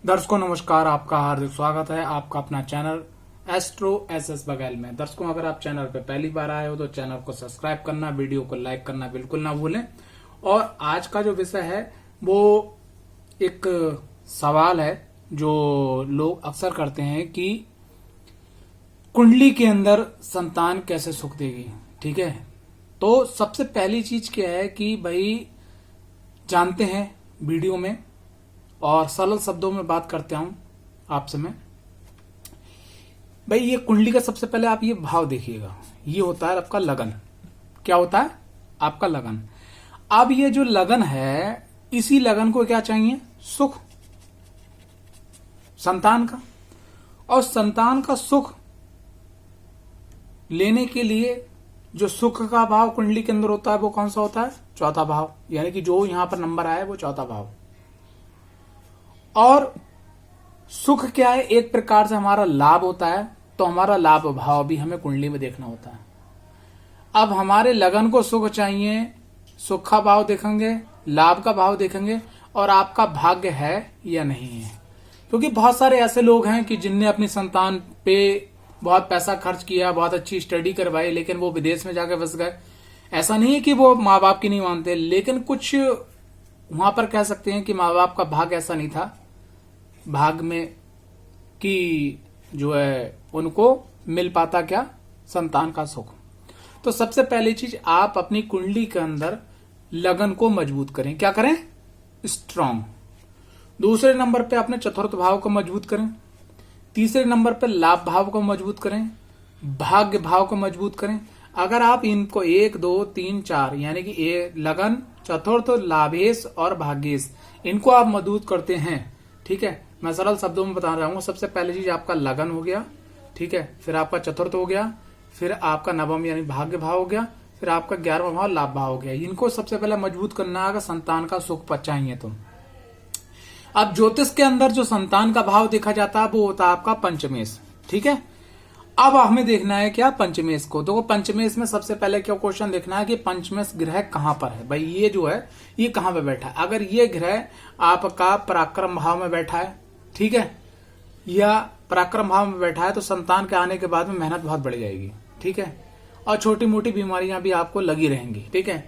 दर्शकों नमस्कार, आपका हार्दिक स्वागत है आपका अपना चैनल एस्ट्रो एसएस बघेल में। दर्शकों अगर आप चैनल पे पहली बार आए हो तो चैनल को सब्सक्राइब करना, वीडियो को लाइक करना बिल्कुल ना भूलें। और आज का जो विषय है वो एक सवाल है जो लोग अक्सर करते हैं कि कुंडली के अंदर संतान कैसे सुख देगी। ठीक है, तो सबसे पहली चीज क्या है कि भाई जानते हैं वीडियो में और सरल शब्दों में बात करता हूं आपसे मैं। भाई ये कुंडली का सबसे पहले आप ये भाव देखिएगा, ये होता है आपका लगन। क्या होता है? आपका लगन। अब ये जो लगन है, इसी लगन को क्या चाहिए? सुख, संतान का। और संतान का सुख लेने के लिए जो सुख का भाव कुंडली के अंदर होता है वो कौन सा होता है? चौथा भाव। यानी कि जो यहां पर नंबर आया है वो चौथा भाव। और सुख क्या है? एक प्रकार से हमारा लाभ होता है, तो हमारा लाभ भाव भी हमें कुंडली में देखना होता है। अब हमारे लगन को सुख चाहिए, सुख का भाव देखेंगे, लाभ का भाव देखेंगे और आपका भाग्य है या नहीं है। क्योंकि बहुत सारे ऐसे लोग हैं कि जिनने अपनी संतान पे बहुत पैसा खर्च किया, बहुत अच्छी स्टडी करवाई, लेकिन वो विदेश में जाकर फंस गए। ऐसा नहीं है कि वो माँ बाप की नहीं मानते, लेकिन कुछ वहां पर कह सकते हैं कि माँ बाप का भाग्य ऐसा नहीं था भाग में कि जो है उनको मिल पाता क्या? संतान का सुख। तो सबसे पहली चीज, आप अपनी कुंडली के अंदर लगन को मजबूत करें। क्या करें? स्ट्रांग। दूसरे नंबर पे अपने चतुर्थ भाव को मजबूत करें। तीसरे नंबर पे लाभ भाव को मजबूत करें, भाग्य भाव को मजबूत करें। अगर आप इनको 1 2 3 4 यानी कि लगन, चतुर्थ, लाभेश और भाग्येश, इनको आप मजबूत करते हैं। ठीक है, मैं सरल शब्दों में बता रहा हूं। सबसे पहली चीज आपका लगन हो गया, ठीक है, फिर आपका चतुर्थ हो गया, फिर आपका नवम यानी भाग्य भाव हो गया, फिर आपका 11वां भाव लाभ भाव हो गया। इनको सबसे पहले मजबूत करना है अगर संतान का सुख चाहिए तो। अब ज्योतिष के अंदर जो संतान का भाव देखा जाता है वो होता है आपका पंचमेश। ठीक है, अब हमें देखना है क्या? पंचमेश को। देखो पंचमेश में सबसे पहले क्या क्वेश्चन देखना है कि पंचमेश ग्रह कहां पर है। भाई ये जो है ये कहां पे बैठा है। अगर ये ग्रह आपका पराक्रम भाव में बैठा है, ठीक है, या पराक्रम भाव में बैठा है, तो संतान के आने के बाद में मेहनत बहुत बढ़ जाएगी। ठीक है, और छोटी मोटी बीमारियां भी आपको लगी रहेंगी। ठीक है,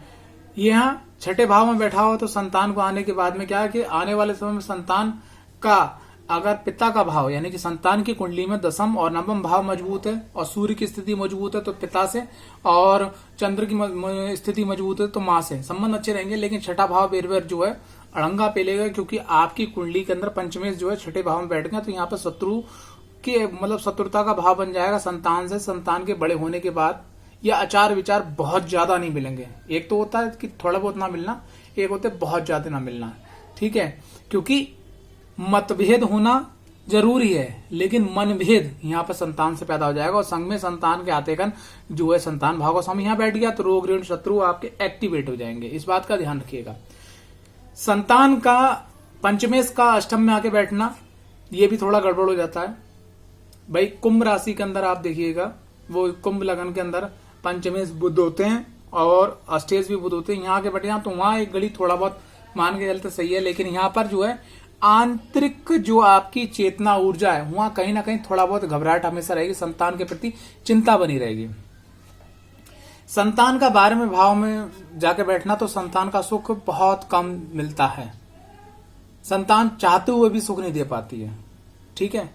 यहाँ छठे भाव में बैठा हो तो संतान को आने के बाद में क्या है कि आने वाले समय में संतान का अगर पिता का भाव यानी कि संतान की कुंडली में दसम और नवम भाव मजबूत है और सूर्य की स्थिति मजबूत है तो पिता से, और चंद्र की स्थिति मजबूत है तो मां से संबंध अच्छे रहेंगे। लेकिन छठा भाव बेर जो है अड़ंगा पेलेगा, क्योंकि आपकी कुंडली के अंदर पंचमेश जो है छठे भाव में बैठ गया, तो यहाँ पर शत्रु के मतलब शत्रुता का भाव बन जाएगा संतान से। संतान के बड़े होने के बाद या आचार विचार बहुत ज्यादा नहीं मिलेंगे। एक तो होता है कि थोड़ा बहुत ना मिलना, एक होता है बहुत ज्यादा ना मिलना। ठीक है, क्योंकि मतभेद होना जरूरी है, लेकिन मनभेद यहाँ पर संतान से पैदा हो जाएगा। और संग में संतान के आतेगन जो है संतान भाव का स्वामी यहाँ बैठ गया तो रोग ऋण शत्रु आपके एक्टिवेट हो जाएंगे। इस बात का ध्यान रखिएगा। संतान का पंचमेश का अष्टम में आके बैठना ये भी थोड़ा गड़बड़ हो जाता है। भाई कुंभ राशि के अंदर आप देखिएगा, वो कुंभ लगन के अंदर पंचमेश बुध होते हैं और अष्टेश भी बुध होते हैं। यहाँ के बैठे तो वहां एक घड़ी थोड़ा बहुत मान के चलते सही है, लेकिन यहाँ पर जो है आंतरिक जो आपकी चेतना ऊर्जा है वहां कहीं ना कहीं थोड़ा बहुत घबराहट हमेशा रहेगी, संतान के प्रति चिंता बनी रहेगी। संतान का 12वें भाव में जाके बैठना तो संतान का सुख बहुत कम मिलता है। संतान चाहते हुए भी सुख नहीं दे पाती है। ठीक है,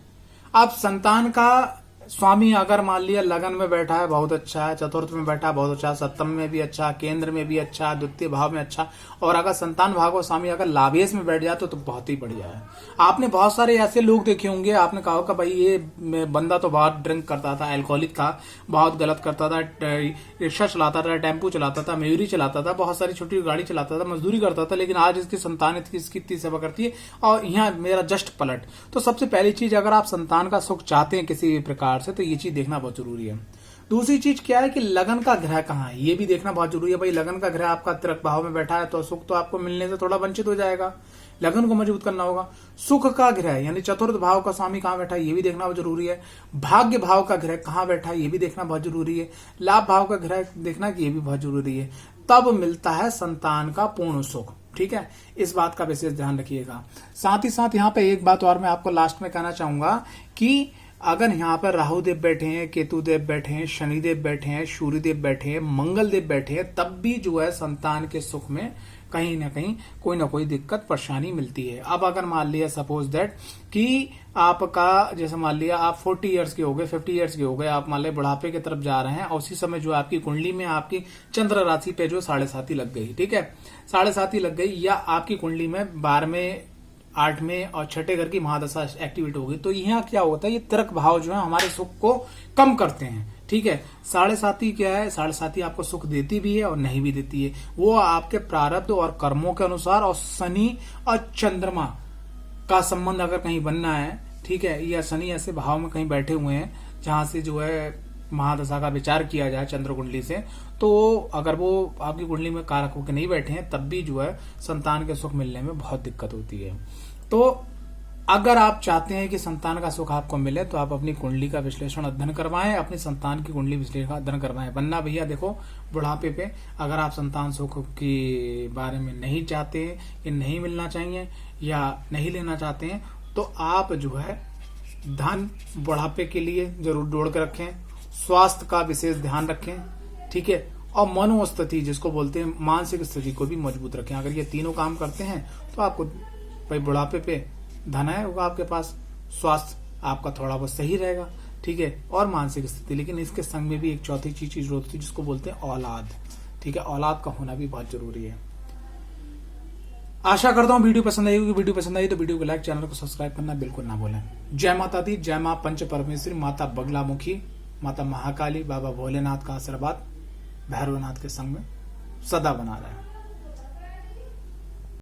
अब संतान का स्वामी अगर मान लिया लगन में बैठा है बहुत अच्छा है, चतुर्थ में बैठा है बहुत अच्छा है, सप्तम में भी अच्छा, केंद्र में भी अच्छा, द्वितीय भाव में अच्छा, और अगर संतान भाव का स्वामी अगर लाभेश में बैठ जाए तो बहुत ही बढ़िया है। आपने बहुत सारे ऐसे लोग देखे होंगे, आपने कहा होगा भाई ये बंदा तो बहुत ड्रिंक करता था, अल्कोहलिक था, बहुत गलत करता था, रिक्शा चलाता था, टेम्पो चलाता था, मयूरी चलाता था, बहुत सारी छोटी गाड़ी चलाता था, मजदूरी करता था, लेकिन आज इसकी संतान इसकी इतनी सेवा करती है और यहाँ मेरा जस्ट पलट। तो सबसे पहली चीज, अगर आप संतान का सुख चाहते हैं किसी भी प्रकार से तो ये चीज देखना बहुत जरूरी है। दूसरी चीज क्या है कि लगन का ग्रह कहाँ है, ये भी देखना बहुत जरूरी है। भाई लगन का ग्रह आपका तिरक भाव में बैठा है तो सुख तो आपको मिलने से थोड़ा वंचित हो जाएगा, लगन को मजबूत करना होगा। सुख का ग्रह यानी चतुर्थ भाव का स्वामी कहाँ बैठा है ये भी देखना बहुत जरूरी है। भाग्य भाव का ग्रह कहाँ बैठा है ये भी देखना बहुत जरूरी है। लाभ भाव का ग्रह देखना ये भी बहुत जरूरी है। तब मिलता है संतान का पूर्ण सुख। ठीक है, इस बात का विशेष ध्यान रखिएगा। साथ ही साथ यहाँ पे एक बात और मैं आपको लास्ट में कहना चाहूंगा कि अगर यहाँ पर राहु देव बैठे हैं, केतु देव बैठे हैं, शनि देव बैठे हैं, सूर्य देव बैठे हैं, मंगल देव बैठे हैं, तब भी जो है संतान के सुख में कहीं ना कहीं कोई ना कोई दिक्कत परेशानी मिलती है। अब अगर मान लिया सपोज दैट कि आपका जैसे मान लिया आप 40 इयर्स के हो गए, 50 इयर्स के हो गए, आप मान लिया बुढ़ापे की तरफ जा रहे हैं और उसी समय जो आपकी कुंडली में आपकी चंद्र राशि पे जो 7.5 लग गई, ठीक है, 7.5 लग गई, या आपकी कुंडली में 12वें 8वें और 6ठे घर की महादशा एक्टिवेट हो गई, तो यहाँ क्या होता है, ये तिरक भाव जो है हमारे सुख को कम करते हैं। ठीक है, 7.5 क्या है, 7.5 आपको सुख देती भी है और नहीं भी देती है, वो आपके प्रारब्ध और कर्मों के अनुसार। और शनि और चंद्रमा का संबंध अगर कहीं बनना है, ठीक है, या शनि ऐसे भाव में कहीं बैठे हुए हैं जहां से जो है महादशा का विचार किया जाए चंद्र कुंडली से, तो अगर वो आपकी कुंडली में कारक होकर नहीं बैठे हैं, तब भी जो है संतान के सुख मिलने में बहुत दिक्कत होती है। तो अगर आप चाहते हैं कि संतान का सुख आपको मिले, तो आप अपनी कुंडली का विश्लेषण अध्ययन करवाएं, अपनी संतान की कुंडली विश्लेषण का अध्ययन करवाएं। वरना भैया देखो, बुढ़ापे पे अगर आप संतान सुख के बारे में नहीं चाहते, कि नहीं मिलना चाहिए या नहीं लेना चाहते हैं, तो आप जो है धन बुढ़ापे के लिए जरूर जोड़ के रखें, स्वास्थ्य का विशेष ध्यान रखें, ठीक है, और मनोस्थिति जिसको बोलते हैं मानसिक स्थिति को भी मजबूत रखें। अगर ये तीनों काम करते हैं तो आपको भाई बुढ़ापे पे धन है होगा आपके पास, स्वास्थ्य आपका थोड़ा बहुत सही रहेगा, ठीक है, और मानसिक स्थिति। लेकिन इसके संग में भी एक चौथी चीज होती है जिसको बोलते हैं औलाद, ठीक है, औलाद का होना भी बहुत जरूरी है। आशा करता हूं वीडियो पसंद आई होगी। वीडियो पसंद आई तो वीडियो को लाइक, चैनल को सब्सक्राइब करना बिल्कुल ना भूलें। जय माता दी, जय मां पंच परमेश्वरी, माता बगलामुखी, माता महाकाली, बाबा भोलेनाथ का आशीर्वाद भैरवनाथ के संग में सदा बना रहे।